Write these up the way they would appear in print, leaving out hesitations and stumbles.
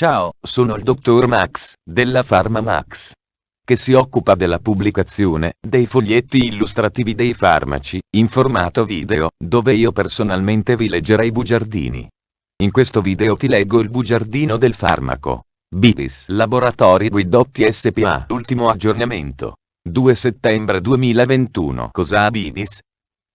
Ciao, sono il dottor Max, della PharmaMax, che si occupa della pubblicazione dei foglietti illustrativi dei farmaci, in formato video, dove io personalmente vi leggerei i bugiardini. In questo video ti leggo il bugiardino del farmaco. Bibis Laboratori Guidotti SPA. Ultimo aggiornamento. 2 settembre 2021. Cosa ha Bibis?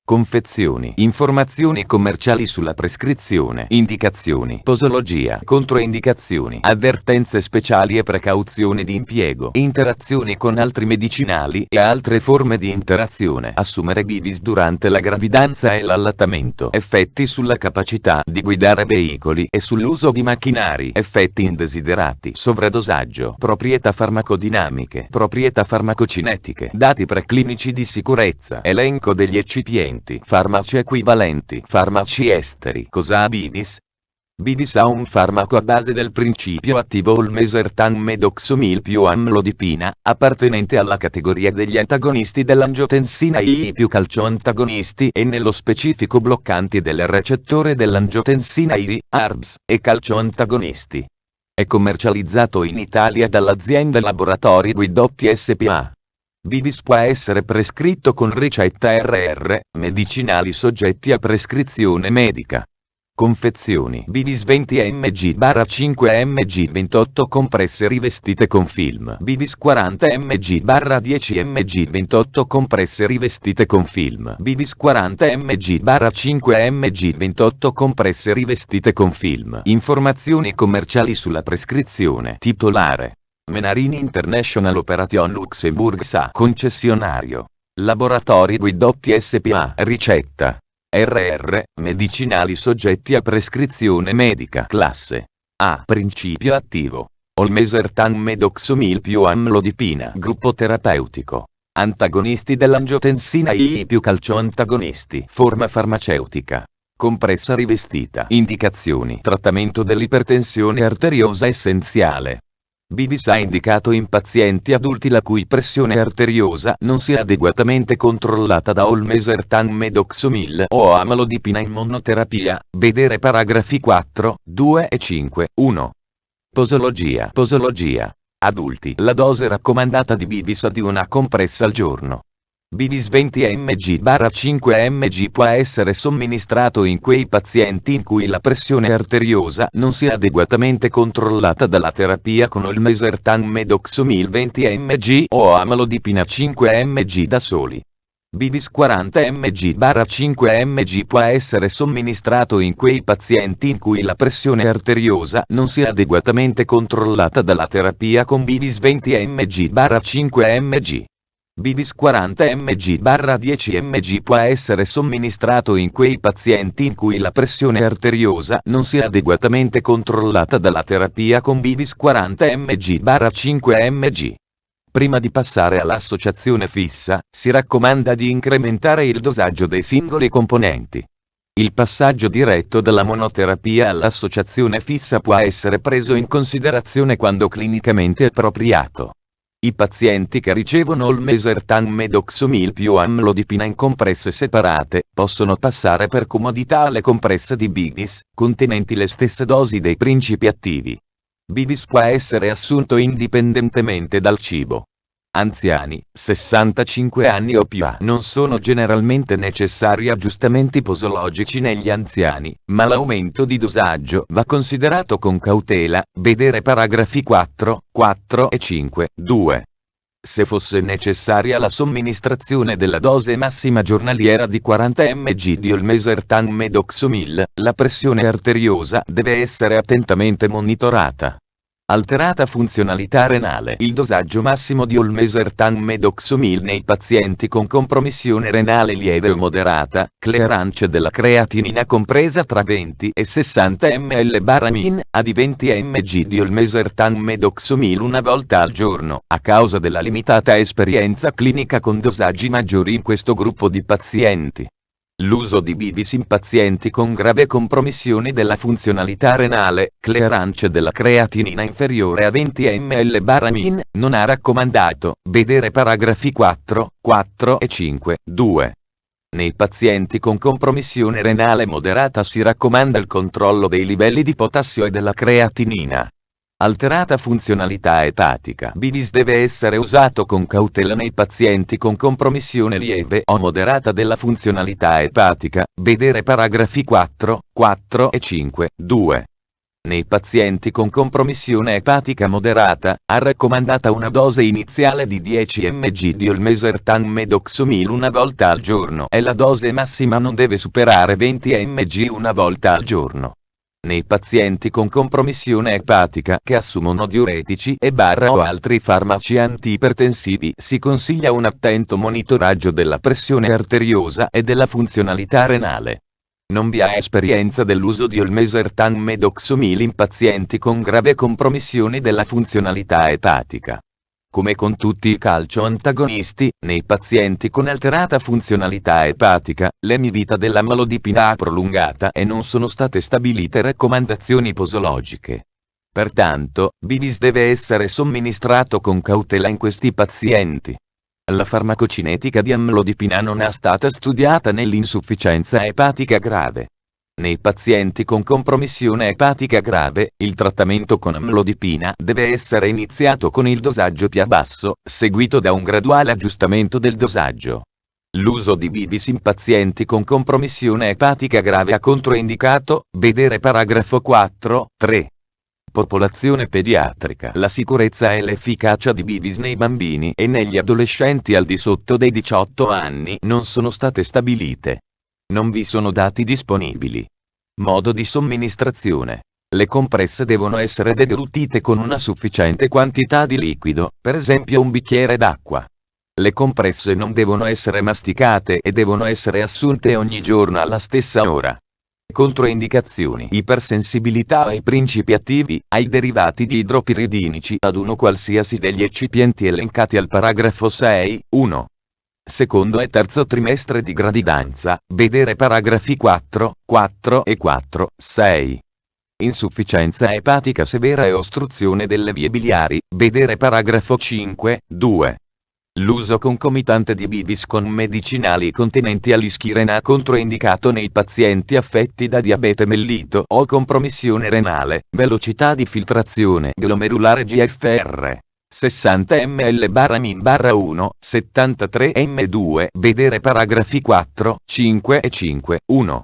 Confezioni. Informazioni commerciali sulla prescrizione. Indicazioni. Posologia. Controindicazioni. Avvertenze speciali e precauzioni di impiego. Interazioni con altri medicinali e altre forme di interazione. Assumere Bibis durante la gravidanza e l'allattamento. Effetti sulla capacità di guidare veicoli e sull'uso di macchinari. Effetti indesiderati. Sovradosaggio. Proprietà farmacodinamiche. Proprietà farmacocinetiche. Dati preclinici di sicurezza. Elenco degli eccipienti. Farmaci equivalenti. Farmaci esteri. Cosa ha Bibis? Bibis ha un farmaco a base del principio attivo olmesartan medoxomil più amlodipina, appartenente alla categoria degli antagonisti dell'angiotensina II più calcioantagonisti e nello specifico bloccanti del recettore dell'angiotensina I, ARBS, e calcioantagonisti. È commercializzato in Italia dall'azienda Laboratori Guidotti SPA. Bibis può essere prescritto con ricetta RR, medicinali soggetti a prescrizione medica. Confezioni. Bibis 20 mg/5 mg 28 compresse rivestite con film. Bibis 40 mg/10 mg 28 compresse rivestite con film. Bibis 40 mg/5 mg 28 compresse rivestite con film. Informazioni commerciali sulla prescrizione. Titolare: Menarini International Operation Luxembourg SA. Concessionario: Laboratori Guidotti SPA. Ricetta: RR, medicinali soggetti a prescrizione medica. Classe A. Principio attivo: olmesartan medoxomil più amlodipina. Gruppo terapeutico: antagonisti dell'angiotensina I più calcioantagonisti. Forma farmaceutica: compressa rivestita. Indicazioni: trattamento dell'ipertensione arteriosa essenziale. Bibis è indicato in pazienti adulti la cui pressione arteriosa non sia adeguatamente controllata da olmesartan medoxomil o amlodipina in monoterapia. Vedere paragrafi 4, 2 e 5. 1. Posologia. Posologia. Adulti. La dose raccomandata di Bibis è di una compressa al giorno. Bibis 20 mg/5 mg può essere somministrato in quei pazienti in cui la pressione arteriosa non sia adeguatamente controllata dalla terapia con olmesartan medoxomil 20 mg o amlodipina 5 mg da soli. Bibis 40 mg/5 mg può essere somministrato in quei pazienti in cui la pressione arteriosa non sia adeguatamente controllata dalla terapia con Bibis 20 mg/5 mg. Bibis 40 mg/10 mg può essere somministrato in quei pazienti in cui la pressione arteriosa non sia adeguatamente controllata dalla terapia con Bibis 40 mg/5 mg. Prima di passare all'associazione fissa, si raccomanda di incrementare il dosaggio dei singoli componenti. Il passaggio diretto dalla monoterapia all'associazione fissa può essere preso in considerazione quando clinicamente appropriato. I pazienti che ricevono olmesartan medoxomil più amlodipina in compresse separate, possono passare per comodità alle compresse di Bibis, contenenti le stesse dosi dei principi attivi. Bibis può essere assunto indipendentemente dal cibo. Anziani, 65 anni o più. Non sono generalmente necessari aggiustamenti posologici negli anziani, ma l'aumento di dosaggio va considerato con cautela. Vedere paragrafi 4, 4 e 5. 2. Se fosse necessaria la somministrazione della dose massima giornaliera di 40 mg di olmesartan medoxomil, la pressione arteriosa deve essere attentamente monitorata. Alterata funzionalità renale. Il dosaggio massimo di olmesartan medoxomil nei pazienti con compromissione renale lieve o moderata, clearance della creatinina compresa tra 20 e 60 ml/min, a di 20 mg di olmesartan medoxomil una volta al giorno, a causa della limitata esperienza clinica con dosaggi maggiori in questo gruppo di pazienti. L'uso di Bibis in pazienti con grave compromissione della funzionalità renale, clearance della creatinina inferiore a 20 ml/min, non è raccomandato. Vedere paragrafi 4, 4 e 5. 2. Nei pazienti con compromissione renale moderata si raccomanda il controllo dei livelli di potassio e della creatinina. Alterata funzionalità epatica. Bivis deve essere usato con cautela nei pazienti con compromissione lieve o moderata della funzionalità epatica, vedere paragrafi 4, 4 e 5, 2. Nei pazienti con compromissione epatica moderata, ha raccomandata una dose iniziale di 10 mg di olmesartan medoxomil una volta al giorno e la dose massima non deve superare 20 mg una volta al giorno. Nei pazienti con compromissione epatica che assumono diuretici o altri farmaci antiipertensivi si consiglia un attento monitoraggio della pressione arteriosa e della funzionalità renale. Non vi è esperienza dell'uso di olmesartan medoxomil in pazienti con grave compromissione della funzionalità epatica. Come con tutti i calcio-antagonisti, nei pazienti con alterata funzionalità epatica, l'emivita dell'amlodipina è prolungata e non sono state stabilite raccomandazioni posologiche. Pertanto, Bivis deve essere somministrato con cautela in questi pazienti. La farmacocinetica di amlodipina non è stata studiata nell'insufficienza epatica grave. Nei pazienti con compromissione epatica grave, il trattamento con amlodipina deve essere iniziato con il dosaggio più basso, seguito da un graduale aggiustamento del dosaggio. L'uso di Bivis in pazienti con compromissione epatica grave è controindicato, vedere paragrafo 4, 3. Popolazione pediatrica. La sicurezza e l'efficacia di Bivis nei bambini e negli adolescenti al di sotto dei 18 anni non sono state stabilite. Non vi sono dati disponibili. Modo di somministrazione. Le compresse devono essere deglutite con una sufficiente quantità di liquido, per esempio un bicchiere d'acqua. Le compresse non devono essere masticate e devono essere assunte ogni giorno alla stessa ora. Controindicazioni: ipersensibilità ai principi attivi, ai derivati di idropiridinici ad uno qualsiasi degli eccipienti elencati al paragrafo 6, 1. Secondo e terzo trimestre di gravidanza, vedere paragrafi 4, 4 e 4, 6. Insufficienza epatica severa e ostruzione delle vie biliari, vedere paragrafo 5, 2. L'uso concomitante di Bivis con medicinali contenenti alischirena controindicato nei pazienti affetti da diabete mellito o compromissione renale, velocità di filtrazione glomerulare GFR. 60 ml/min/1, 73 m2, vedere paragrafi 4, 5 e 5, 1.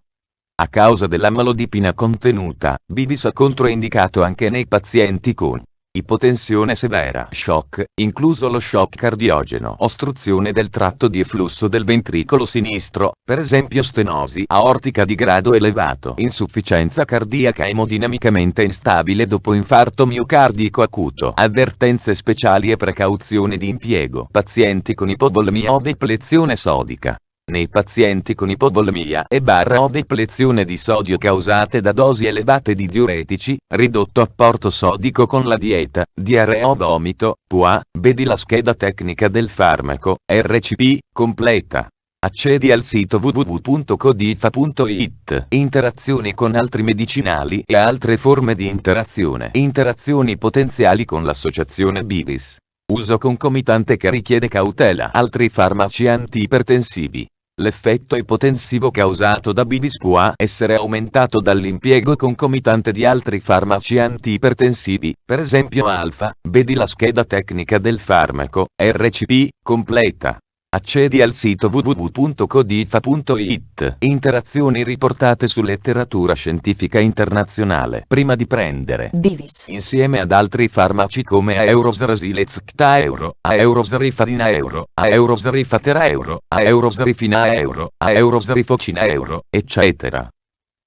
A causa dell'amlodipina contenuta, Bivis è controindicato anche nei pazienti con ipotensione severa, shock, incluso lo shock cardiogeno, ostruzione del tratto di efflusso del ventricolo sinistro, per esempio stenosi aortica di grado elevato, insufficienza cardiaca emodinamicamente instabile dopo infarto miocardico acuto, avvertenze speciali e precauzioni di impiego, pazienti con ipovolemia o deplezione sodica. Nei pazienti con ipovolemia o deplezione di sodio causate da dosi elevate di diuretici, ridotto apporto sodico con la dieta, diarrea o vomito, PUA, vedi la scheda tecnica del farmaco, RCP, completa. Accedi al sito www.codifa.it. Interazioni con altri medicinali e altre forme di interazione. Interazioni potenziali con l'associazione Bivis. Uso concomitante che richiede cautela. Altri farmaci antiipertensivi. L'effetto ipotensivo causato da Bivis può essere aumentato dall'impiego concomitante di altri farmaci antiipertensivi, per esempio alfa, vedi la scheda tecnica del farmaco, RCP, completa. Accedi al sito www.codifa.it. Interazioni riportate su letteratura scientifica internazionale. Prima di prendere Bivis insieme ad altri farmaci come Aeurosrasilezcta euro, Aeurosrifadina euro, Aeurosrifatera euro, Aeurosrifina euro, Aeurosrifocina euro, eccetera.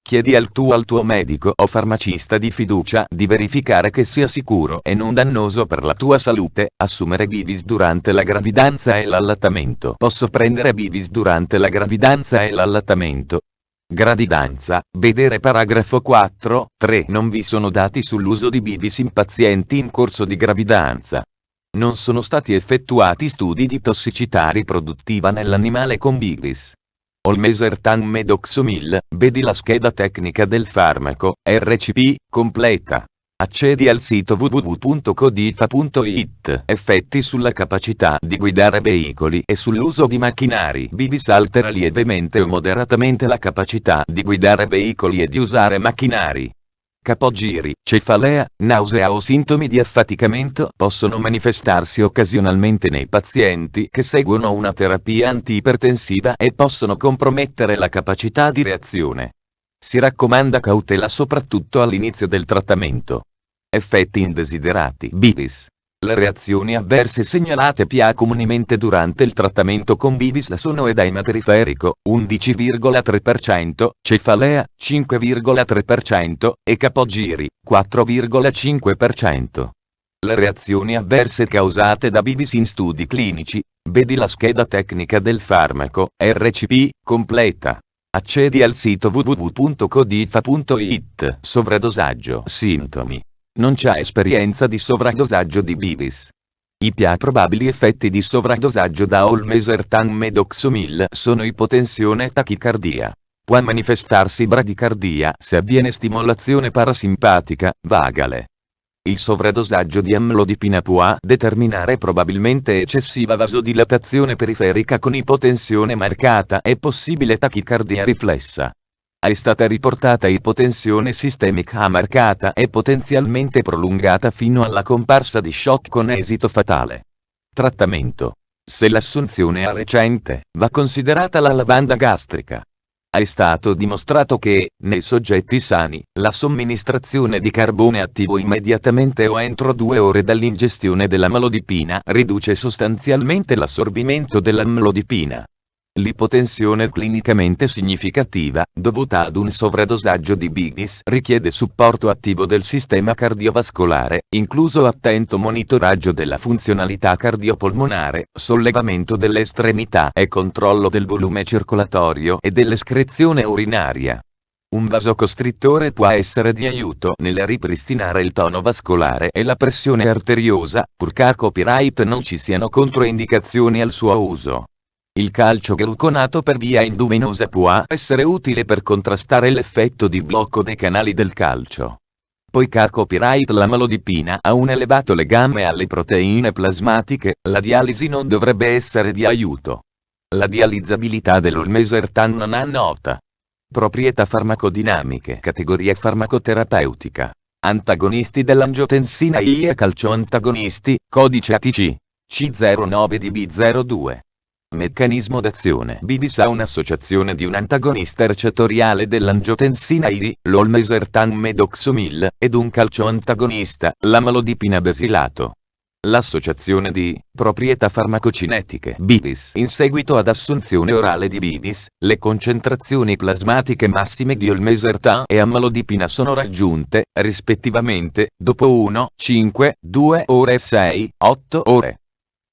Chiedi al tuo medico o farmacista di fiducia di verificare che sia sicuro e non dannoso per la tua salute assumere Bivis durante la gravidanza e l'allattamento. Posso prendere Bivis durante la gravidanza e l'allattamento? Gravidanza, vedere paragrafo 4, 3. Non vi sono dati sull'uso di Bivis in pazienti in corso di gravidanza. Non sono stati effettuati studi di tossicità riproduttiva nell'animale con Bivis. Olmesartan medoxomil, vedi la scheda tecnica del farmaco, RCP, completa. Accedi al sito www.codifa.it. Effetti sulla capacità di guidare veicoli e sull'uso di macchinari. Bivis altera lievemente o moderatamente la capacità di guidare veicoli e di usare macchinari. capogiri, cefalea, nausea o sintomi di affaticamento possono manifestarsi occasionalmente nei pazienti che seguono una terapia antiipertensiva e possono compromettere la capacità di reazione. Si raccomanda cautela soprattutto all'inizio del trattamento. Effetti indesiderati Bivis. Le reazioni avverse segnalate più comunemente durante il trattamento con Bivis sono edema periferico, 11,3%, cefalea, 5,3% e capogiri, 4,5%. Le reazioni avverse causate da Bivis in studi clinici, vedi la scheda tecnica del farmaco, RCP, completa. Accedi al sito www.codifa.it. Sovradosaggio. Sintomi. Non c'è esperienza di sovradosaggio di Bivis. I più probabili effetti di sovradosaggio da olmesartan medoxomil sono ipotensione e tachicardia. Può manifestarsi bradicardia se avviene stimolazione parasimpatica, vagale. Il sovradosaggio di amlodipina può determinare probabilmente eccessiva vasodilatazione periferica con ipotensione marcata e possibile tachicardia riflessa. È stata riportata ipotensione sistemica marcata e potenzialmente prolungata fino alla comparsa di shock con esito fatale. Trattamento. Se l'assunzione è recente, va considerata la lavanda gastrica. È stato dimostrato che, nei soggetti sani, la somministrazione di carbone attivo immediatamente o entro 2 ore dall'ingestione dell'amlodipina riduce sostanzialmente l'assorbimento dell'amlodipina. L'ipotensione clinicamente significativa, dovuta ad un sovradosaggio di Bivis, richiede supporto attivo del sistema cardiovascolare, incluso attento monitoraggio della funzionalità cardiopolmonare, sollevamento delle estremità e controllo del volume circolatorio e dell'escrezione urinaria. Un vasocostrittore può essere di aiuto nel ripristinare il tono vascolare e la pressione arteriosa, purché a copyright non ci siano controindicazioni al suo uso. Il calcio gluconato per via endovenosa può essere utile per contrastare l'effetto di blocco dei canali del calcio. Poiché a copyright l'amlodipina ha un elevato legame alle proteine plasmatiche, la dialisi non dovrebbe essere di aiuto. La dializzabilità dell'olmesartan non è nota. Proprietà farmacodinamiche. Categoria farmacoterapeutica. Antagonisti dell'angiotensina I e calcioantagonisti, codice ATC. C09DB02. Meccanismo d'azione. Bivis ha un'associazione di un antagonista recettoriale dell'angiotensina I, l'olmesartan medoxomil, ed un calcioantagonista, l'amlodipina basilato. L'associazione di proprietà farmacocinetiche. Bivis. In seguito ad assunzione orale di Bivis, le concentrazioni plasmatiche massime di olmesartan e amlodipina sono raggiunte, rispettivamente, dopo 1, 5, 2 ore e 6, 8 ore.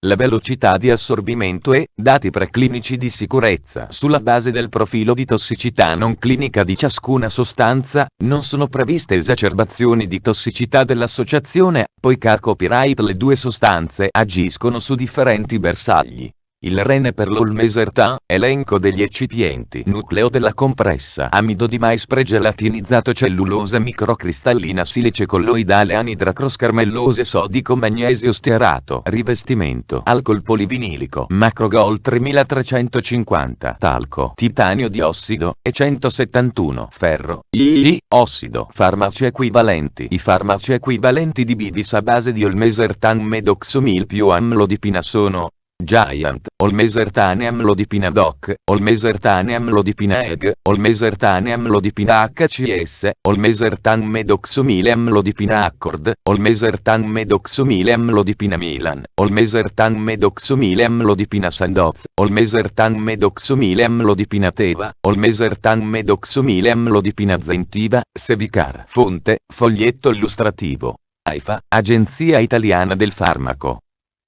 La velocità di assorbimento e dati preclinici di sicurezza sulla base del profilo di tossicità non clinica di ciascuna sostanza, non sono previste esacerbazioni di tossicità dell'associazione, poiché a copyright le due sostanze agiscono su differenti bersagli. Il rene per l'olmesartan, elenco degli eccipienti. Nucleo della compressa. Amido di mais pregelatinizzato, cellulosa microcristallina, silice colloidale, anidracroscarmellose, sodico magnesio stearato. Rivestimento. Alcol polivinilico. Macrogol 3350. Talco. Titanio diossido, e 171. Ferro. II. Ossido. Farmaci equivalenti. I farmaci equivalenti di Bivis a base di olmesartan medoxomil più amlodipina sono: Giant, olmesartane amlodipina DOC, olmesartane amlodipina EG, olmesartane amlodipina HCS, olmesartan medoxomile amlodipina Accord, olmesartan medoxomile amlodipina Milan, olmesartan medoxomile amlodipina Sandoz, olmesartan medoxomile amlodipina Teva, olmesartan medoxomile amlodipina Zentiva, Sevicar. Fonte, foglietto illustrativo. AIFA, Agenzia Italiana del Farmaco.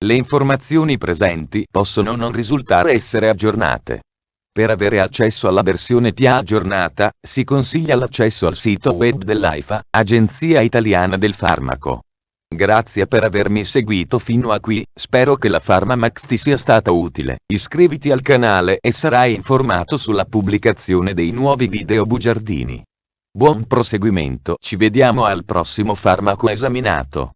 Le informazioni presenti possono non risultare essere aggiornate. Per avere accesso alla versione più aggiornata, si consiglia l'accesso al sito web dell'AIFA, Agenzia Italiana del Farmaco. Grazie per avermi seguito fino a qui, spero che la PharmaMax ti sia stata utile. Iscriviti al canale e sarai informato sulla pubblicazione dei nuovi video bugiardini. Buon proseguimento, ci vediamo al prossimo farmaco esaminato.